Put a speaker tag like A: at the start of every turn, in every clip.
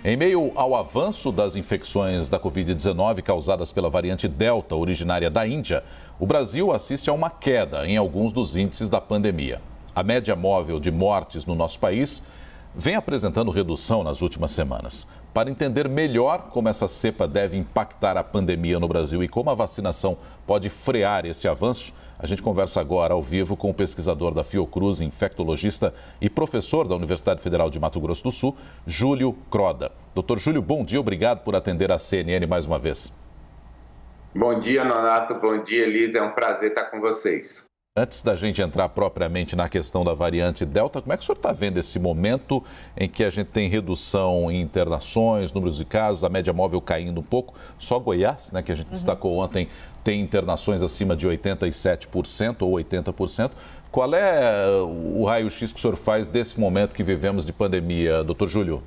A: Em meio ao avanço das infecções da Covid-19 causadas pela variante Delta, originária da Índia, o Brasil assiste a uma queda em alguns dos índices da pandemia. A média móvel de mortes no nosso país vem apresentando redução nas últimas semanas. Para entender melhor como essa cepa deve impactar a pandemia no Brasil e como a vacinação pode frear esse avanço, a gente conversa agora ao vivo com o pesquisador da Fiocruz, infectologista e professor da Universidade Federal de Mato Grosso do Sul, Júlio Croda. Doutor Júlio, bom dia, obrigado por atender a CNN mais uma vez.
B: Bom dia, Nonato, bom dia, Elisa, é um prazer estar com vocês.
A: Antes da gente entrar propriamente na questão da variante Delta, como é que o senhor está vendo esse momento em que a gente tem redução em internações, números de casos, a média móvel caindo um pouco? Só Goiás, né, que a gente destacou ontem, tem internações acima de 87% ou 80%. Qual é o raio-x que o senhor faz desse momento que vivemos de pandemia, doutor Júlio?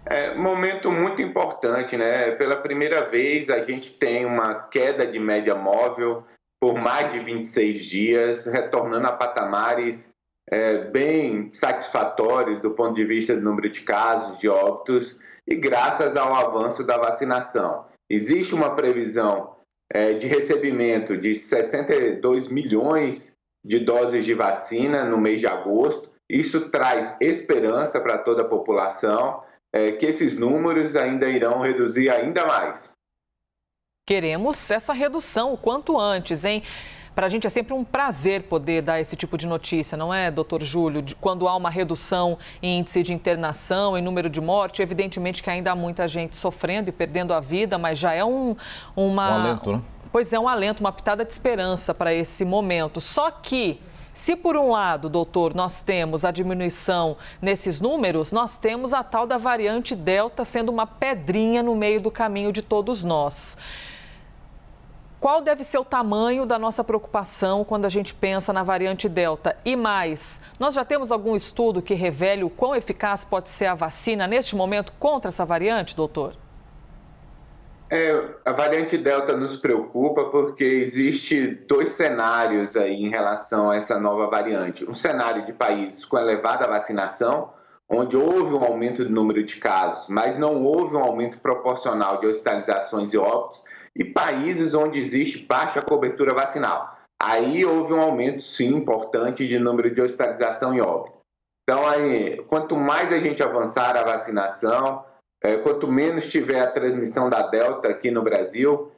B: É um momento muito importante, né? Pela primeira vez a gente tem uma queda de média móvel por mais de 26 dias, retornando a patamares bem satisfatórios do ponto de vista do número de casos, de óbitos, e graças ao avanço da vacinação. Existe uma previsão de recebimento de 62 milhões de doses de vacina no mês de agosto. Isso traz esperança para toda a população, que esses números ainda irão reduzir ainda mais.
C: Queremos essa redução o quanto antes, hein? Para a gente é sempre um prazer poder dar esse tipo de notícia, não é, doutor Júlio? Quando há uma redução em índice de internação, em número de morte, evidentemente que ainda há muita gente sofrendo e perdendo a vida, mas já é um
A: alento, né?
C: Pois é, um alento, uma pitada de esperança para esse momento. Só que, se por um lado, doutor, nós temos a diminuição nesses números, nós temos a tal da variante Delta sendo uma pedrinha no meio do caminho de todos nós. Qual deve ser o tamanho da nossa preocupação quando a gente pensa na variante Delta? E mais, nós já temos algum estudo que revele o quão eficaz pode ser a vacina neste momento contra essa variante, doutor?
B: A variante Delta nos preocupa porque existe dois cenários aí em relação a essa nova variante. Um cenário de países com elevada vacinação, onde houve um aumento do número de casos, mas não houve um aumento proporcional de hospitalizações e óbitos, e países onde existe baixa cobertura vacinal. Aí houve um aumento, sim, importante de número de hospitalização e óbito. Então, aí, quanto mais a gente avançar a vacinação, quanto menos tiver a transmissão da Delta aqui no Brasil,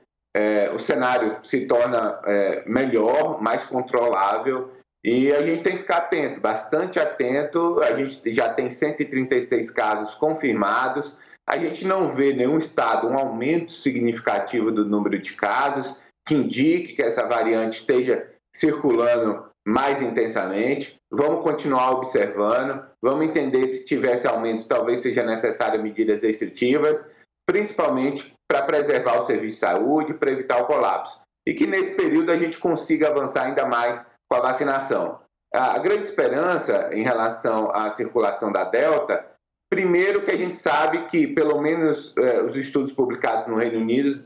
B: o cenário se torna melhor, mais controlável, e a gente tem que ficar atento, bastante atento. A gente já tem 136 casos confirmados. A gente não vê nenhum estado um aumento significativo do número de casos que indique que essa variante esteja circulando mais intensamente. Vamos continuar observando, vamos entender se tivesse aumento, talvez seja necessário medidas restritivas, principalmente para preservar o serviço de saúde, para evitar o colapso. E que nesse período a gente consiga avançar ainda mais com a vacinação. A grande esperança em relação à circulação da Delta, primeiro que a gente sabe que, pelo menos os estudos publicados no Reino Unido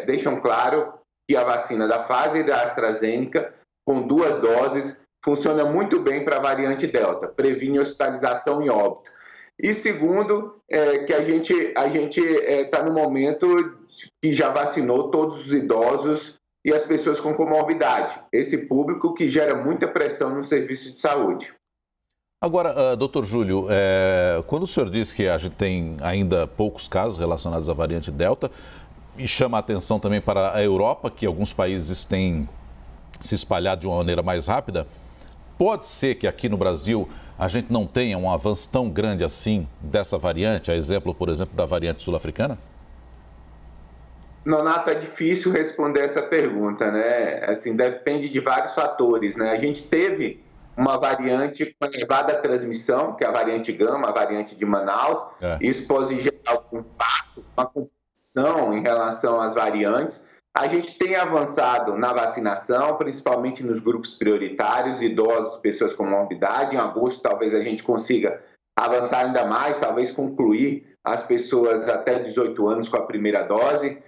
B: deixam claro que a vacina da Pfizer e da AstraZeneca, com 2 doses, funciona muito bem para a variante Delta, previne hospitalização e óbito. E segundo, que a gente está no momento que já vacinou todos os idosos e as pessoas com comorbidade, esse público que gera muita pressão no serviço de saúde.
A: Agora, doutor Júlio, quando o senhor diz que a gente tem ainda poucos casos relacionados à variante Delta, e chama a atenção também para a Europa, que alguns países têm se espalhado de uma maneira mais rápida, pode ser que aqui no Brasil a gente não tenha um avanço tão grande assim dessa variante, a exemplo, por exemplo, da variante sul-africana?
B: Nonato, é difícil responder essa pergunta, né? Assim, depende de vários fatores, né? A gente teve uma variante com elevada transmissão, que é a variante Gama, a variante de Manaus. Isso pode gerar algum impacto, uma competição em relação às variantes. A gente tem avançado na vacinação, principalmente nos grupos prioritários, idosos, pessoas com morbidade. Em agosto, talvez a gente consiga avançar ainda mais, talvez concluir as pessoas até 18 anos com a primeira dose.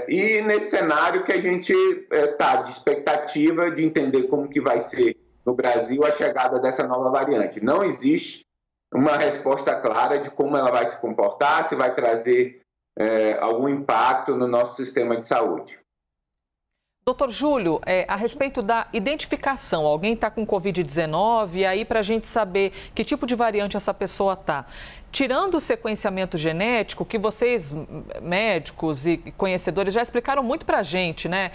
B: E nesse cenário que a gente está de expectativa de entender como que vai ser no Brasil a chegada dessa nova variante. Não existe uma resposta clara de como ela vai se comportar, se vai trazer algum impacto no nosso sistema de saúde.
C: Doutor Júlio, a respeito da identificação, alguém está com Covid-19 e aí para a gente saber que tipo de variante essa pessoa está. Tirando o sequenciamento genético, que vocês, médicos e conhecedores, já explicaram muito para a gente, né?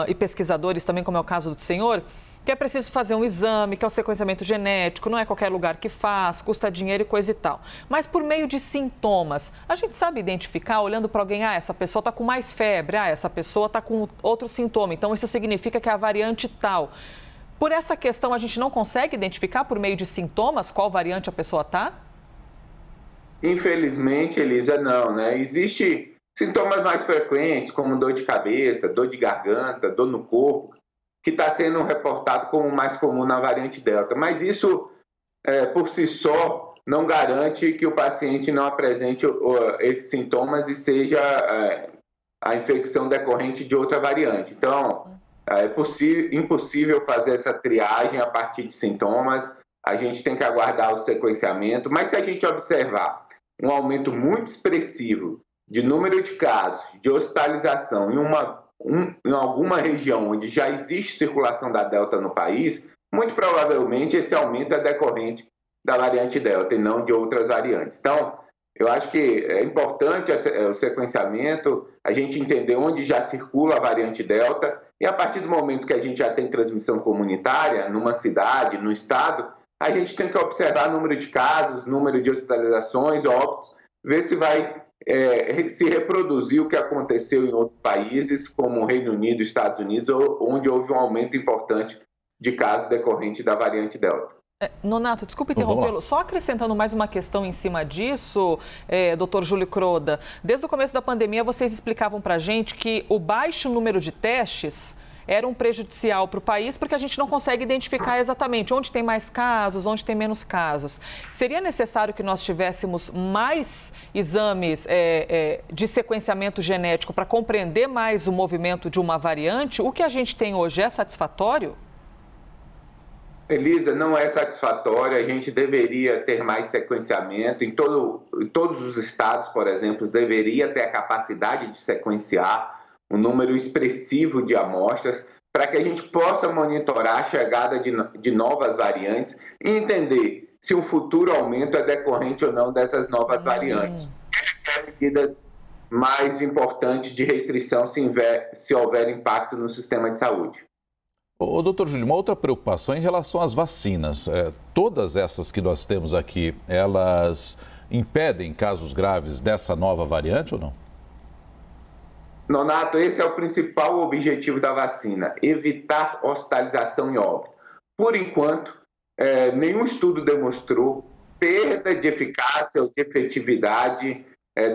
C: E pesquisadores também, como é o caso do senhor, que é preciso fazer um exame, que é o sequenciamento genético, não é qualquer lugar que faz, custa dinheiro e coisa e tal. Mas por meio de sintomas, a gente sabe identificar, olhando para alguém, essa pessoa está com mais febre, essa pessoa está com outro sintoma, então isso significa que é a variante tal. Por essa questão, a gente não consegue identificar por meio de sintomas qual variante a pessoa está?
B: Infelizmente, Elisa, não, né? Existem sintomas mais frequentes, como dor de cabeça, dor de garganta, dor no corpo, que está sendo reportado como mais comum na variante Delta. Mas isso, por si só, não garante que o paciente não apresente esses sintomas e seja a infecção decorrente de outra variante. Então, é impossível fazer essa triagem a partir de sintomas, a gente tem que aguardar o sequenciamento, mas se a gente observar um aumento muito expressivo de número de casos, de hospitalização em alguma região onde já existe circulação da Delta no país, muito provavelmente esse aumento é decorrente da variante Delta e não de outras variantes. Então, eu acho que é importante o sequenciamento, a gente entender onde já circula a variante Delta e a partir do momento que a gente já tem transmissão comunitária numa cidade, no estado, a gente tem que observar o número de casos, número de hospitalizações, óbitos, ver se vai se reproduzir o que aconteceu em outros países, como o Reino Unido e Estados Unidos, onde houve um aumento importante de casos decorrente da variante Delta.
C: Nonato, desculpe interrompê-lo, só acrescentando mais uma questão em cima disso, doutor Júlio Croda. Desde o começo da pandemia, vocês explicavam para a gente que o baixo número de testes era um prejudicial para o país, porque a gente não consegue identificar exatamente onde tem mais casos, onde tem menos casos. Seria necessário que nós tivéssemos mais exames de sequenciamento genético para compreender mais o movimento de uma variante? O que a gente tem hoje é satisfatório?
B: Elisa, não é satisfatório, a gente deveria ter mais sequenciamento, em todos os estados, por exemplo, deveria ter a capacidade de sequenciar um número expressivo de amostras para que a gente possa monitorar a chegada de novas variantes e entender se o futuro aumento é decorrente ou não dessas novas variantes. Medidas mais importantes de restrição se houver impacto no sistema de saúde.
A: Doutor Júlio, uma outra preocupação em relação às vacinas. Todas essas que nós temos aqui, elas impedem casos graves dessa nova variante ou não?
B: Nonato, esse é o principal objetivo da vacina, evitar hospitalização e óbito. Por enquanto, nenhum estudo demonstrou perda de eficácia ou de efetividade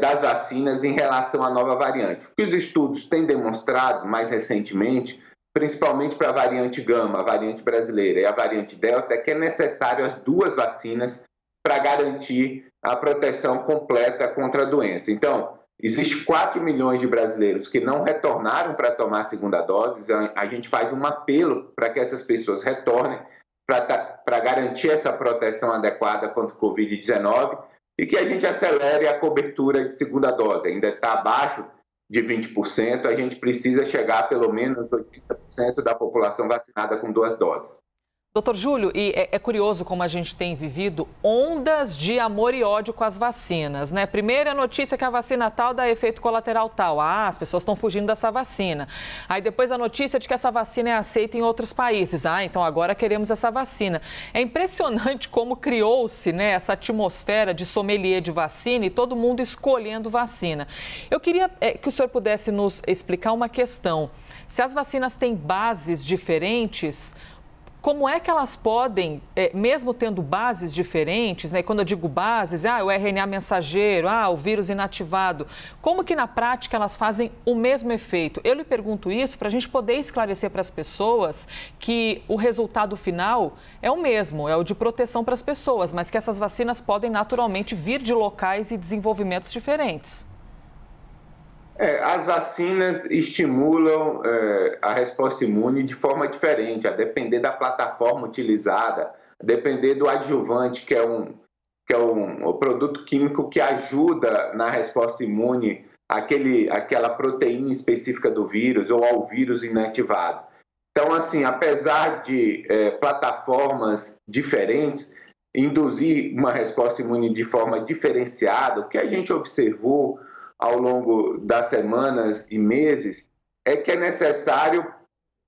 B: das vacinas em relação à nova variante. O que os estudos têm demonstrado mais recentemente, principalmente para a variante Gama, a variante brasileira e a variante Delta, é que é necessário as duas vacinas para garantir a proteção completa contra a doença. Então, existem 4 milhões de brasileiros que não retornaram para tomar a segunda dose. A gente faz um apelo para que essas pessoas retornem para garantir essa proteção adequada contra o Covid-19 e que a gente acelere a cobertura de segunda dose. Ainda está abaixo de 20%, a gente precisa chegar a pelo menos 80% da população vacinada com 2 doses.
C: Doutor Júlio, e é curioso como a gente tem vivido ondas de amor e ódio com as vacinas, né? Primeira notícia que a vacina tal dá efeito colateral tal. As pessoas estão fugindo dessa vacina. Aí depois a notícia de que essa vacina é aceita em outros países. Então agora queremos essa vacina. É impressionante como criou-se, né, essa atmosfera de sommelier de vacina e todo mundo escolhendo vacina. Eu queria que o senhor pudesse nos explicar uma questão. Se as vacinas têm bases diferentes, como é que elas podem, mesmo tendo bases diferentes, né? Quando eu digo bases, o RNA mensageiro, o vírus inativado, como que na prática elas fazem o mesmo efeito? Eu lhe pergunto isso para a gente poder esclarecer para as pessoas que o resultado final é o mesmo, é o de proteção para as pessoas, mas que essas vacinas podem naturalmente vir de locais e desenvolvimentos diferentes.
B: As vacinas estimulam a resposta imune de forma diferente, a depender da plataforma utilizada, a depender do adjuvante, que que é o produto químico que ajuda na resposta imune aquela proteína específica do vírus ou ao vírus inativado. Então, assim, apesar de plataformas diferentes induzir uma resposta imune de forma diferenciada, o que a gente observou ao longo das semanas e meses é que é necessário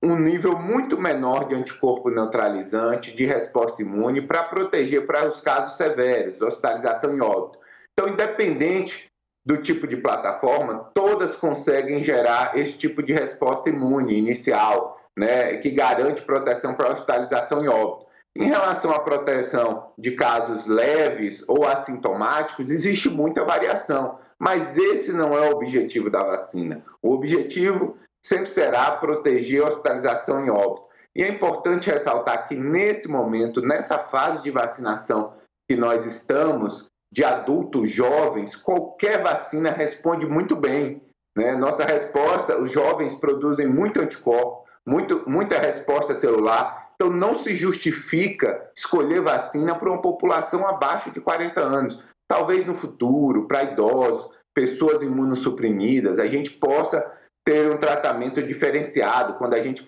B: um nível muito menor de anticorpo neutralizante, de resposta imune, para proteger para os casos severos, hospitalização e óbito. Então, independente do tipo de plataforma, todas conseguem gerar esse tipo de resposta imune inicial, né, que garante proteção para hospitalização e óbito. Em relação à proteção de casos leves ou assintomáticos, existe muita variação, mas esse não é o objetivo da vacina. O objetivo sempre será proteger a hospitalização e óbito. E é importante ressaltar que nesse momento, nessa fase de vacinação que nós estamos, de adultos jovens, qualquer vacina responde muito bem, né? Nossa resposta, os jovens produzem muito anticorpo, muita resposta celular, então não se justifica escolher vacina para uma população abaixo de 40 anos. Talvez no futuro, para idosos, pessoas imunossuprimidas, a gente possa ter um tratamento diferenciado quando a gente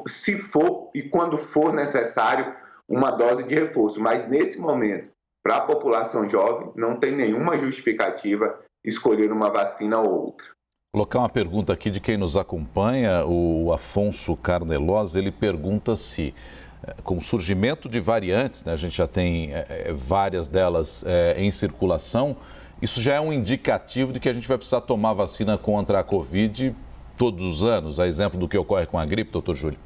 B: se for e quando for necessário uma dose de reforço. Mas nesse momento, para a população jovem, não tem nenhuma justificativa escolher uma vacina ou outra.
A: Vou colocar uma pergunta aqui de quem nos acompanha, o Afonso Carnelosa. Ele pergunta se, com o surgimento de variantes, né, a gente já tem várias delas em circulação, isso já é um indicativo de que a gente vai precisar tomar vacina contra a Covid todos os anos, a exemplo do que ocorre com a gripe, doutor Júlio?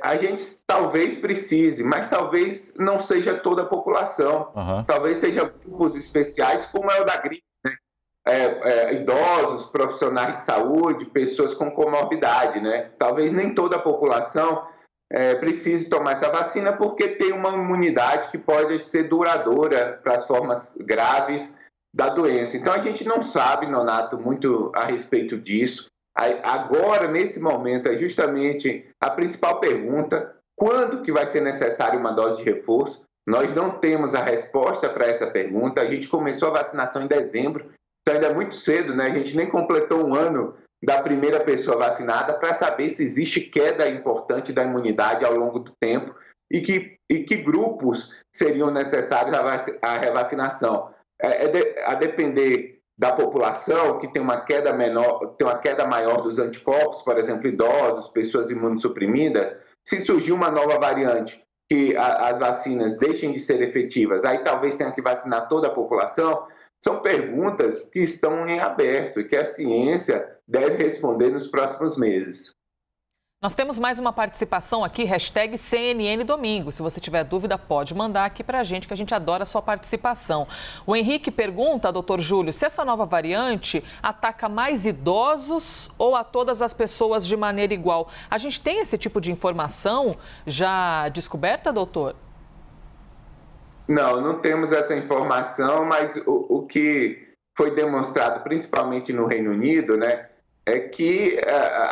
B: A gente talvez precise, mas talvez não seja toda a população. Talvez seja grupos especiais, como é o da gripe, né? Idosos, profissionais de saúde, pessoas com comorbidade, né? Talvez nem toda a população precise tomar essa vacina, porque tem uma imunidade que pode ser duradoura para as formas graves da doença. Então, a gente não sabe, Nonato, muito a respeito disso. Agora, nesse momento, é justamente a principal pergunta: quando que vai ser necessário uma dose de reforço? Nós não temos a resposta para essa pergunta. A gente começou a vacinação em dezembro, então ainda é muito cedo, né? A gente nem completou um ano da primeira pessoa vacinada para saber se existe queda importante da imunidade ao longo do tempo e que grupos seriam necessários a revacinação. A depender da população, que tem uma queda maior dos anticorpos, por exemplo, idosos, pessoas imunossuprimidas, se surgir uma nova variante que as vacinas deixem de ser efetivas, aí talvez tenha que vacinar toda a população. São perguntas que estão em aberto e que a ciência deve responder nos próximos meses.
C: Nós temos mais uma participação aqui, #CNN Domingo. Se você tiver dúvida, pode mandar aqui para a gente, que a gente adora a sua participação. O Henrique pergunta, doutor Júlio, se essa nova variante ataca mais idosos ou a todas as pessoas de maneira igual. A gente tem esse tipo de informação já descoberta, doutor?
B: Não temos essa informação, mas o que foi demonstrado, principalmente no Reino Unido, né, é que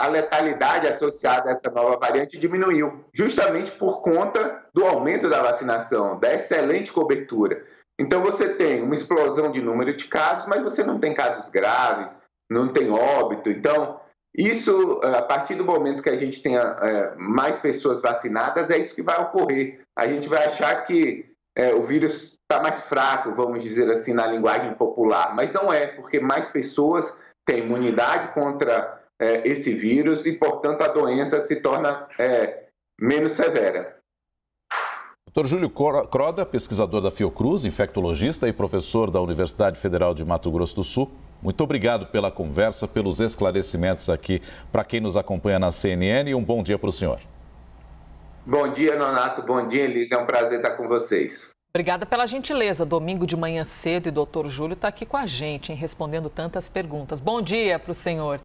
B: a letalidade associada a essa nova variante diminuiu, justamente por conta do aumento da vacinação, da excelente cobertura. Então, você tem uma explosão de número de casos, mas você não tem casos graves, não tem óbito. Então, isso, a partir do momento que a gente tenha mais pessoas vacinadas, é isso que vai ocorrer. A gente vai achar que o vírus está mais fraco, vamos dizer assim, na linguagem popular, mas não é, porque mais pessoas têm imunidade contra esse vírus e, portanto, a doença se torna menos severa.
A: Dr. Júlio Croda, pesquisador da Fiocruz, infectologista e professor da Universidade Federal de Mato Grosso do Sul, muito obrigado pela conversa, pelos esclarecimentos aqui para quem nos acompanha na CNN, e um bom dia para o senhor.
B: Bom dia, Nonato. Bom dia, Elisa. É um prazer estar com vocês.
C: Obrigada pela gentileza. Domingo de manhã cedo e doutor Júlio está aqui com a gente, respondendo tantas perguntas. Bom dia para o senhor.